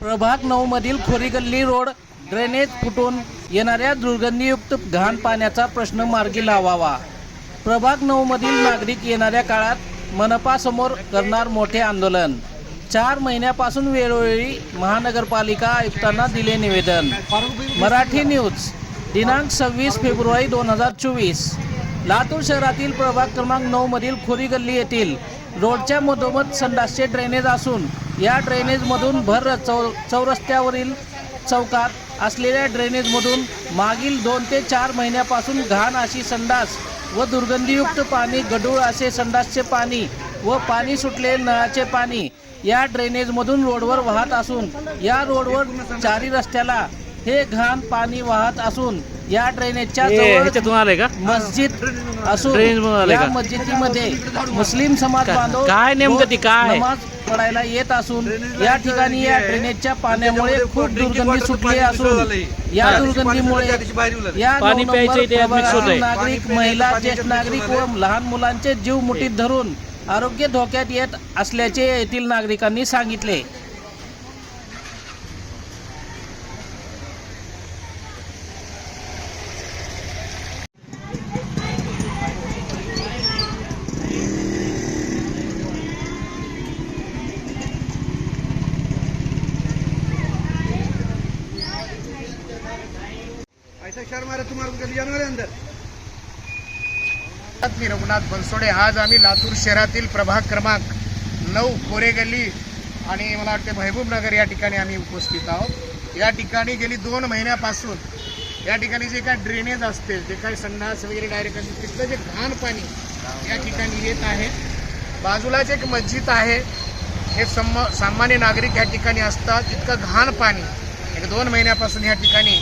प्रभाग 9 मधील खोरीगल्ली road drainage फुटून येणाऱ्या दुर्गंधीयुक्त घाण पाण्याचा प्रश्न मार्गी लावावा। प्रभाग 9 मधील नागरिक येणाऱ्या काळात मनपासमोर करणार मोठे आंदोलन। 4 महिन्यापासून वेळोवेळी महानगरपालिका आयुक्तांना दिले निवेदन। मराठी न्यूज दिनांक 26 फेब्रुवारी 2024। लातूर शहरातील प्रभाग क्रमांक 9 मधील खोरीगल्ली येथील रोडच्या मधोमध संडासचे ड्रेनेज असून या ड्रेनेजमधून भर चौरस्त्यावरील चौकात असलेल्या ड्रेनेजमधून मागील 2 ते 4 महिन्यापासून घाण अशी संडास व दुर्गंधीयुक्त पाणी, गढूळ असे संडासचे पाणी व पाणी सुटलेले नळाचे पाणी या ड्रेनेजमधून रोडवर वाहत असून या रोडवर 4 रस्त्याला हे घाण पाणी वाहत असून या ड्रेनेजच्या जवळ मस्जिद असून या मस्जिदीमध्ये मुस्लिम समाज बांधव काय नेमकं ती काय नमाज पडायला येत असून या ठिकाणी या ड्रेनेजच्या पाण्यामुळे खूप दुर्गंधी सुटली असून या दुर्गंधीमुळे या पाणी प्यायचे ते मिक्स होत आहे। नागरिक, महिला, ज्येष्ठ नागरिक व लहान मुलांचे जीव मुठीत धरून आरोग्य धोक्यात येत असल्याचे येथील नागरिकांनी सांगितले। मी रघुनाथ बनसोडे। आज आम्ही लातूर शहरातील प्रभाग क्रमांक 9 खोरेगल्ली आणि मला वाटते महबूबनगर या ठिकाणी आम्ही उपस्थित आहोत। या ठिकाणी गेली 2 महिन्यापासून या ठिकाणी जे काय ड्रेनेज असते, जे काय संडास वगैरे डायरेक्ट असते, तिथलं जे घाण पाणी या ठिकाणी येत आहे। बाजूलाच एक मस्जिद आहे, हे सामान्य नागरिक या ठिकाणी असतात। इतकं घाण पाणी 1-2 महिन्यापासून या ठिकाणी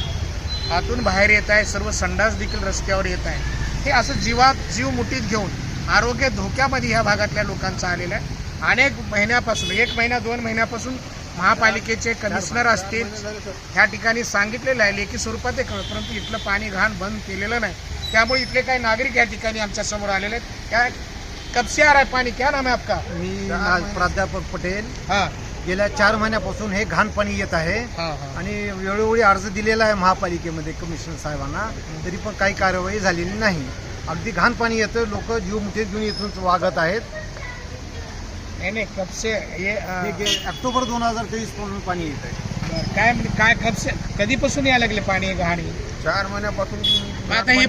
आतून बाहेर येत आहे। सर्व संडास देखील रस्त्यावर येत आहे। हे असं जीव मुठीत घेऊन आरोग्य धोक्यामध्ये ह्या भागातल्या लोकांचा आलेला आहे। अनेक महिन्यापासून 1 महिना 2 महिन्यापासून महापालिकेचे कमिशनर असतील ह्या ठिकाणी सांगितलेलं आहे, लेखी स्वरूपात ते कळत, परंतु इथलं पाणी घाण बंद केलेलं नाही। त्यामुळे इथले काही नागरिक या ठिकाणी आमच्या समोर आलेले आहेत। क्या कब से आ रहा है पाणी? क्या नाम है आपका? मी प्राध्यापक पटेल। हाँ, गेल्या 4 महिन्यापासून हे घाण पाणी येत आहे आणि वेळोवेळी अर्ज दिलेला आहे महापालिकेमध्ये कमिशनर साहेबांना, तरी पण काही कार्यवाही झालेली नाही। अगदी घाण पाणी येतं, लोक जीव मुठीत घेऊन इथून वागत आहेत। नहीं कब से ये ऑक्टोबर 2023 पासून पाणी येत आहे। काय कब से कधीपासून यायला लागले पाणी घाण? 4 महिन्यापासून आता हे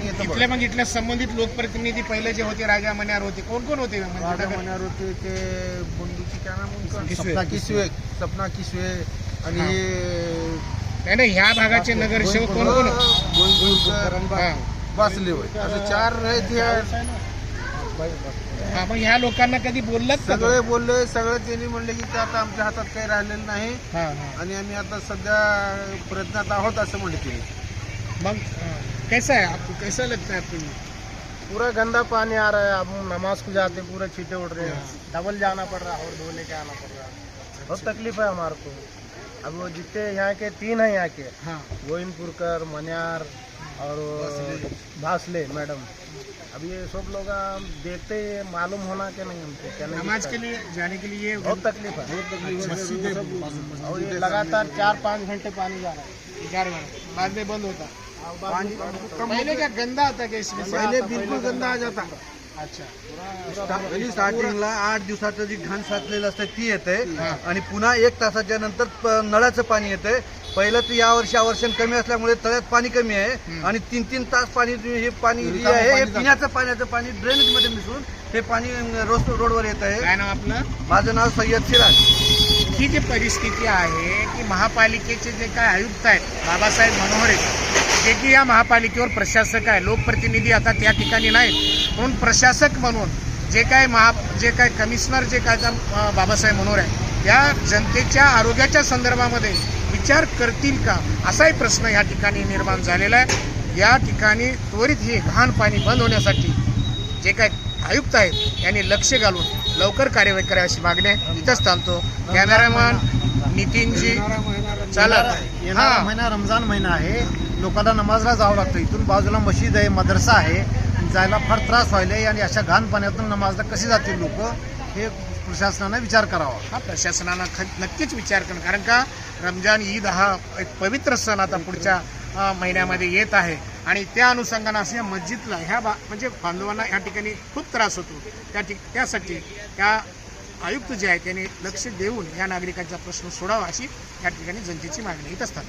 इथल्या संबंधित लोकप्रतिनिधी पहिले जे होते, राजा मन्यार होते, कोण कोण होते? राजा मन्यार होते, ते बंधूची क्या नाम सपना किसवे आणि नाही ह्या भागाचे नगरसेवक कोण कोण? बसले होते, असे 4 आहेत। हा, मग ह्या लोकांना कधी बोललात? सगळे बोलले, सगळे त्यांनी म्हणले की ते आता आमच्या हातात काही राहिलेलं नाही आणि आम्ही आता सध्या प्रयत्नात आहोत असं म्हणते। मग कैसा है आपको, कैसा लगता है आपको? पूरा गंदा पानी आ रहा है। अब नमाज को जाते पूरा छींटे उड़ रहे हैं, डबल जाना पड़ रहा है और धोने के आना पड़ रहा है। बहुत तकलीफ है हमारे को। अब वो जितने यहाँ के 3 हैं यहाँ के, गोविंदपुरकर, मन्यार और भासले मैडम, अब ये सब लोग देखते ही मालूम होना कि नहीं हमको क्या नमाज के लिए जाने के लिए बहुत तकलीफ है। और ये लगातार 4-5 घंटे पानी जा रहा है, 4 घंटे बाद में बंद होता। पहले क्या गंदा आता क्या इसमें? पहले बिलकुल गंदा आ जाता। अच्छा, स्टार्टिंगला 8 दिवसाचं जी घाण साचलेलं असतं ती येते आणि पुन्हा 1 तासाच्या नंतर नळाचं पाणी येते। पहिलं तर यावर्षी कमी असल्यामुळे तळ्यात पाणी कमी आहे आणि 3-3 तास पाणी हे पाणी जे आहे हे पिण्याचं पाणी ड्रेनेज मध्ये मिसळून हे पाणी रोडवर येत आहे। काय नाव आपलं? माझं नाव सय्यद सिराज। ही जी परिस्थिती आहे की महापालिकेचे जे काय आयुक्त आहेत बाबासाहेब मनोहरे, जे की या महापालिकेवर प्रशासक आहे, लोकप्रतिनिधी आता त्या ठिकाणी नाहीत, म्हणून प्रशासक म्हणून जे काय कमिशनर जे काय बाबासाहेब मनोहरे आहे, या जनतेच्या आरोग्याच्या संदर्भामध्ये विचार करतील का असाही प्रश्न या ठिकाणी निर्माण झालेला आहे। या ठिकाणी त्वरित हे घाण पाणी बंद होण्यासाठी जे काय आयुक्त आहेत यांनी लक्ष घालून लवकर कार्यवाही करावी अशी मागणी आहे। इथंच थांबतो। कॅमेरामॅन नितीनजी चालक। येणारा महिना रमजान महिना आहे, लोकांना नमाजला जावं लागतं। इथून बाजूला मशीद आहे, मदरसा आहे, जायला फार त्रास व्हायला आणि अशा घाण पाण्यातून नमाजला कशी जातील लोक हे प्रशासनाने विचार करावा. हा प्रशासनानं नक्कीच विचार करणं, कारण का रमजान ईद हा एक पवित्र सण आता पुढच्या महिन्यामध्ये येत आहे आणि त्या अनुषंगानं असं या मस्जिदला म्हणजे बांधवांना ह्या ठिकाणी खूप त्रास होतो. त्यासाठी त्या आयुक्त जे आहेत त्यांनी लक्ष देऊन या नागरिकांचा प्रश्न सोडावा अशी या ठिकाणी जनतेची मागणी येत असतात.